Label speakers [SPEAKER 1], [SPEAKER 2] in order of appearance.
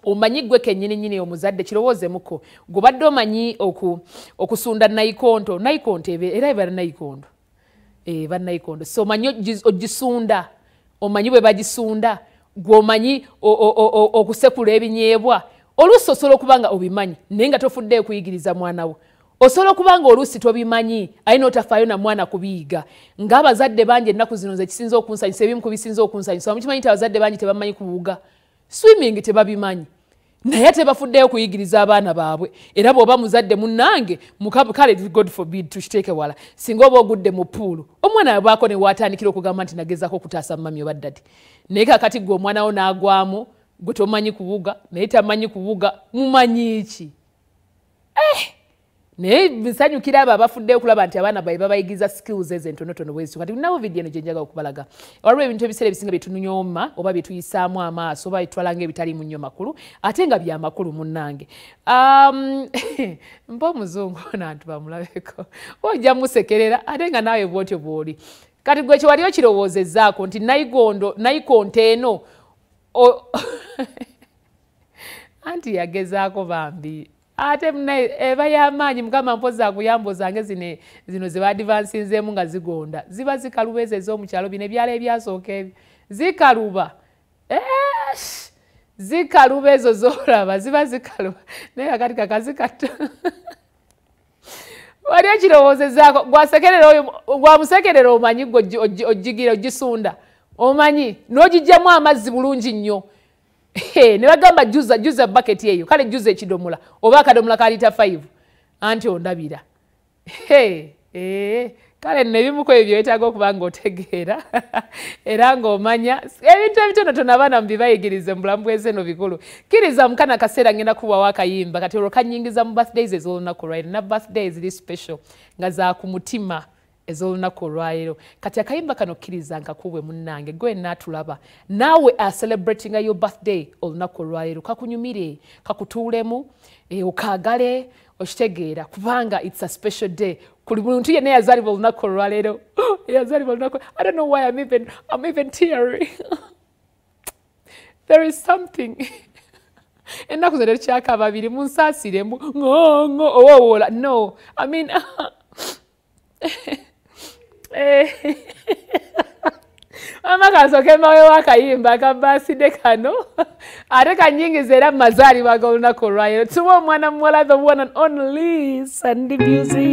[SPEAKER 1] omanyi gwe kennyini nnyini omuzadde kirowoozemuko gobadde omanyi okusunda naikonto era eba naikonto bannayikondo so omanyi ogisunda omanyi bwe bagisunda gwomanyi okusekula ebinyeebwa oluusi osobola okubanga obimanyi naye nga tofuddeyo kuyigiriza mwana wo osobola okubanga oluusi tobimanyi aye n'otafaayo na mwana kubiyiga ng'abazadde bangi ennaku zino ze kisinza okunsanyusa ebimu ku bisinza okunsanyusa mukimanyi nti abazadde bangi tebamanyi kuwuga swimming tebabimanyi naye tebafuddeyo kuyigiriza abaana baabwe era bw'oba muzadde munnange kale god forbid tukiteeke wala singa oba ogudde mu puulu omwana yabaako ne waatandikira okugamba nti nagezaako okutaasa mami oba ddadi naye kakati gwe omwana wo n'agwamu gwe tomanyi kuwuga naye tamanyi kuwuga mumanyi ki naye bisanyukira abo abafuddeyo okulaba nti abaana baabwe babayigiriza skills ezo entonotono bwezityo kati nawo vidiyo eno gye njagala okubalaga waliwo ebintu ebiseera ebisinga bye tunyooma oba bye tuyisaamu amaaso oba bitwala ng'ebitaliimu nnyo makulu ate nga bya makulu munnange mpa omuzungu nantu bamulabeko ojja musekerera ate nga naawe bwotyo bw'oli kati gwe kye wali okirowoozezaako nti nayikonto eno anti yagezaako bambi ate eba y'amaanyi mukama mpozi akuyambo zange zino ze baadivansinzeemu nga zigonda ziba zikaluba ezo ez'omukyalo bino ebyalo ebyasooka ebyo zikaluba ezo z'olaba ziba zikaluba naye kakati kakazikata wali okirowoozezaako gwamusekerera omanyi gwe ogigira ogisunda omanyi n'ogijjamu amazzi bulungi nnyo ne bagamba juza baketi eyo kale juza ekidomola oba akadomola ka lita 5 anti ondabira kale nebimuko ebyo byetaaga okuba nga otegeera era ng'omanya ebintu ebitonotono abaana mubibayigirize mu bulamu bw'ensi eno bikulu kkiriza mukana kaseera ngenda kubawo akayimba kati olwo kanyingiza mu birthdays ez'olunaku olwaleero na birthday ziri special nga za ku mutima ez'olunaku olwaleero kati akayimba kano kkiriza nkakubwe munnange gwe naatulaba naawe acelebratinga your birthday olunaku olwaleero kakunyumire kakutuulemu okaagale okitegeera kubanga it's a special day kuli muntu yenna yazaalibwa olunaku olwaleero yazaalibwa olunaku I don't know why I'm even teary there is something ennaku zino tukyaka babiri munsaasire owoola no I mean mama kansooke mmawewo akayimba kabaside kano ate kanyingiza era mu mazaalibwa g'olunaku olwaleero tuwa omwana muwala the one and only Sandy Music.